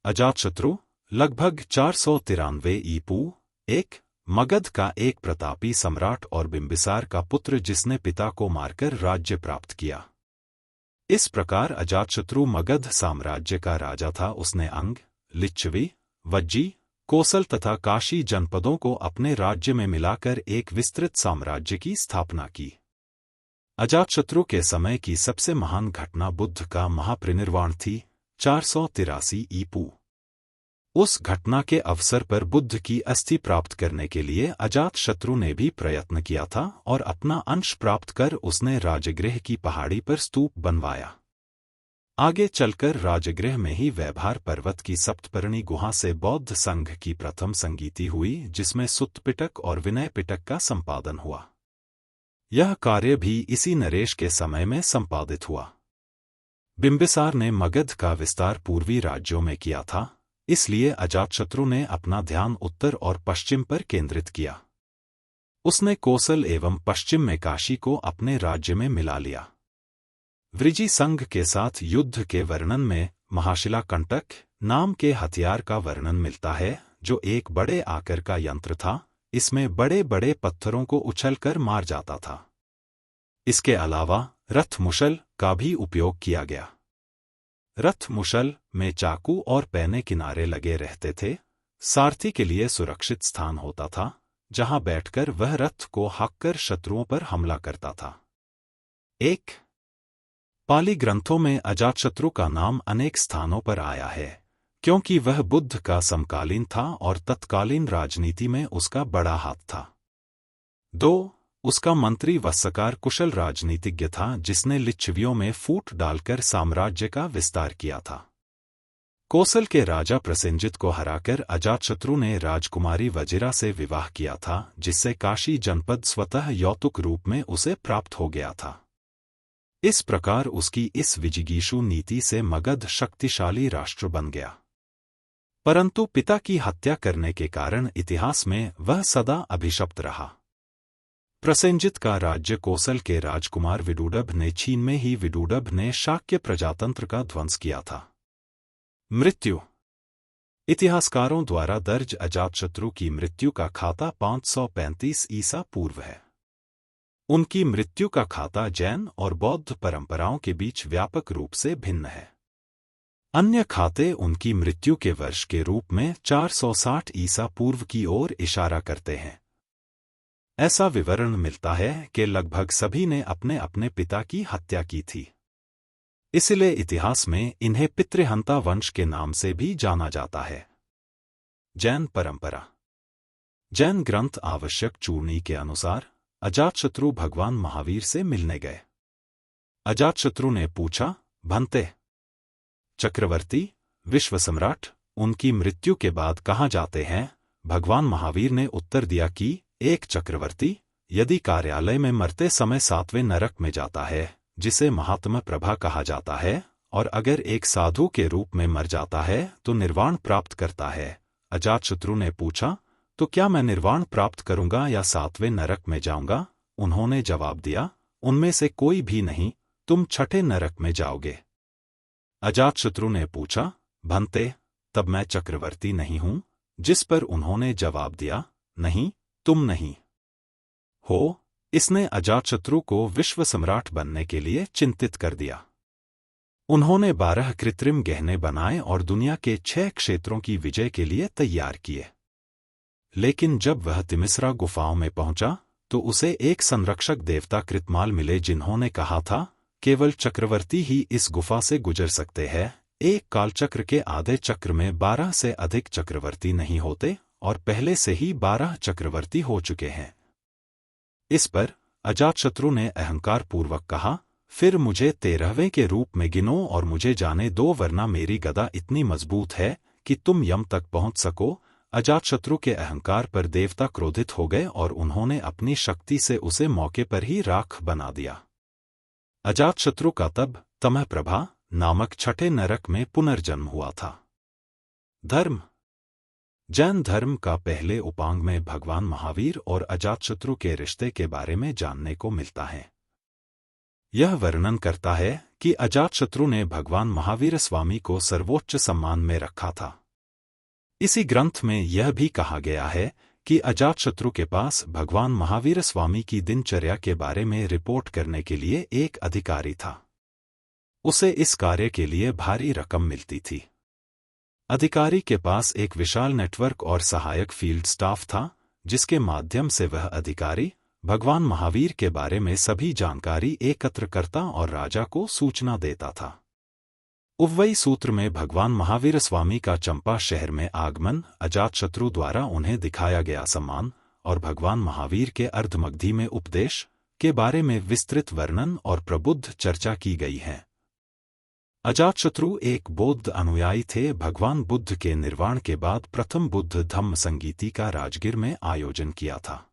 अजातशत्रु लगभग 493 ईपू एक मगध का एक प्रतापी सम्राट और बिंबिसार का पुत्र जिसने पिता को मारकर राज्य प्राप्त किया। इस प्रकार अजातशत्रु मगध साम्राज्य का राजा था। उसने अंग, लिच्छवी, वज्जी, कोसल तथा काशी जनपदों को अपने राज्य में मिलाकर एक विस्तृत साम्राज्य की स्थापना की। अजातशत्रु के समय की सबसे महान घटना बुद्ध का महापरिनिर्वाण थी, 483 ईपू। उस घटना के अवसर पर बुद्ध की अस्थि प्राप्त करने के लिए अजातशत्रु ने भी प्रयत्न किया था और अपना अंश प्राप्त कर उसने राजगृह की पहाड़ी पर स्तूप बनवाया। आगे चलकर राजगृह में ही वैभार पर्वत की सप्तपर्णी गुहा से बौद्ध संघ की प्रथम संगीति हुई, जिसमें सुत्त पिटक और विनय पिटक का संपादन हुआ। यह कार्य भी इसी नरेश के समय में संपादित हुआ। बिंबिसार ने मगध का विस्तार पूर्वी राज्यों में किया था, इसलिए अजातशत्रु ने अपना ध्यान उत्तर और पश्चिम पर केंद्रित किया। उसने कोसल एवं पश्चिम में काशी को अपने राज्य में मिला लिया। वृजी संघ के साथ युद्ध के वर्णन में महाशिला कंटक नाम के हथियार का वर्णन मिलता है, जो एक बड़े आकर का यंत्र था। इसमें बड़े बड़े पत्थरों को उछलकर मार जाता था। इसके अलावा रथ मुशल का भी उपयोग किया गया। रथ मुशल में चाकू और पैने किनारे लगे रहते थे। सारथी के लिए सुरक्षित स्थान होता था, जहां बैठकर वह रथ को हाँककर शत्रुओं पर हमला करता था। एक पाली ग्रंथों में अजातशत्रु का नाम अनेक स्थानों पर आया है, क्योंकि वह बुद्ध का समकालीन था और तत्कालीन राजनीति में उसका बड़ा हाथ था। 2. उसका मंत्री वत्सकार कुशल राजनीतिज्ञ था, जिसने लिच्छवियों में फूट डालकर साम्राज्य का विस्तार किया था। कोसल के राजा प्रसेनजित को हराकर अजातशत्रु ने राजकुमारी वजिरा से विवाह किया था, जिससे काशी जनपद स्वतः यौतुक रूप में उसे प्राप्त हो गया था। इस प्रकार उसकी इस विजिगीषु नीति से मगध शक्तिशाली राष्ट्र बन गया। परंतु पिता की हत्या करने के कारण इतिहास में वह सदा अभिशप्त रहा। प्रसेनजित का राज्य कोसल के राजकुमार विदुडभ ने छीन में ही विदुडभ ने शाक्य प्रजातंत्र का ध्वंस किया था। मृत्यु इतिहासकारों द्वारा दर्ज अजातशत्रु की मृत्यु का खाता 535 ईसा पूर्व है। उनकी मृत्यु का खाता जैन और बौद्ध परंपराओं के बीच व्यापक रूप से भिन्न है। अन्य खाते उनकी मृत्यु के वर्ष के रूप में 460 ईसा पूर्व की ओर इशारा करते हैं। ऐसा विवरण मिलता है कि लगभग सभी ने अपने अपने पिता की हत्या की थी। इसलिए इतिहास में इन्हें पितृहंता वंश के नाम से भी जाना जाता है। जैन परंपरा जैन ग्रंथ आवश्यक चूर्णी के अनुसार अजातशत्रु भगवान महावीर से मिलने गए। अजातशत्रु ने पूछा, भंते चक्रवर्ती, विश्व सम्राट, उनकी मृत्यु के बाद कहाँ जाते हैं? भगवान महावीर ने उत्तर दिया कि एक चक्रवर्ती यदि कार्यालय में मरते समय 7वें नरक में जाता है, जिसे महात्मा प्रभा कहा जाता है, और अगर एक साधु के रूप में मर जाता है तो निर्वाण प्राप्त करता है। अजातशत्रु ने पूछा, तो क्या मैं निर्वाण प्राप्त करूंगा या 7वें नरक में जाऊंगा? उन्होंने जवाब दिया, उनमें से कोई भी नहीं, तुम 6ठे नरक में जाओगे। अजातशत्रु ने पूछा, भंते, तब मैं चक्रवर्ती नहीं हूं? जिस पर उन्होंने जवाब दिया, नहीं, तुम नहीं हो। इसने अजातशत्रु को विश्व सम्राट बनने के लिए चिंतित कर दिया। उन्होंने 12 कृत्रिम गहने बनाए और दुनिया के 6 क्षेत्रों की विजय के लिए तैयार किए। लेकिन जब वह तिमिसरा गुफाओं में पहुंचा तो उसे एक संरक्षक देवता कृतमाल मिले, जिन्होंने कहा था, केवल चक्रवर्ती ही इस गुफा से गुजर सकते हैं। एक कालचक्र के आधे चक्र में 12 से अधिक चक्रवर्ती नहीं होते, और पहले से ही 12 चक्रवर्ती हो चुके हैं। इस पर अजातशत्रु ने अहंकार पूर्वक कहा, फिर मुझे 13वें के रूप में गिनो और मुझे जाने दो, वरना मेरी गदा इतनी मजबूत है कि तुम यम तक पहुंच सको। अजातशत्रु के अहंकार पर देवता क्रोधित हो गए और उन्होंने अपनी शक्ति से उसे मौके पर ही राख बना दिया। अजातशत्रु का तब तमःप्रभा नामक 6ठे नरक में पुनर्जन्म हुआ था। धर्म जैन धर्म का पहले उपांग में भगवान महावीर और अजातशत्रु के रिश्ते के बारे में जानने को मिलता है। यह वर्णन करता है कि अजातशत्रु ने भगवान महावीर स्वामी को सर्वोच्च सम्मान में रखा था। इसी ग्रंथ में यह भी कहा गया है कि अजातशत्रु के पास भगवान महावीर स्वामी की दिनचर्या के बारे में रिपोर्ट करने के लिए एक अधिकारी था। उसे इस कार्य के लिए भारी रकम मिलती थी। अधिकारी के पास एक विशाल नेटवर्क और सहायक फील्ड स्टाफ था, जिसके माध्यम से वह अधिकारी भगवान महावीर के बारे में सभी जानकारी एकत्र करता और राजा को सूचना देता था। उवई सूत्र में भगवान महावीर स्वामी का चंपा शहर में आगमन, अजातशत्रु द्वारा उन्हें दिखाया गया सम्मान और भगवान महावीर के अर्धमगधी में उपदेश के बारे में विस्तृत वर्णन और प्रबुद्ध चर्चा की गई है। अजातशत्रु एक बौद्ध अनुयायी थे। भगवान बुद्ध के निर्वाण के बाद प्रथम बुद्ध धम्म संगीति का राजगीर में आयोजन किया था।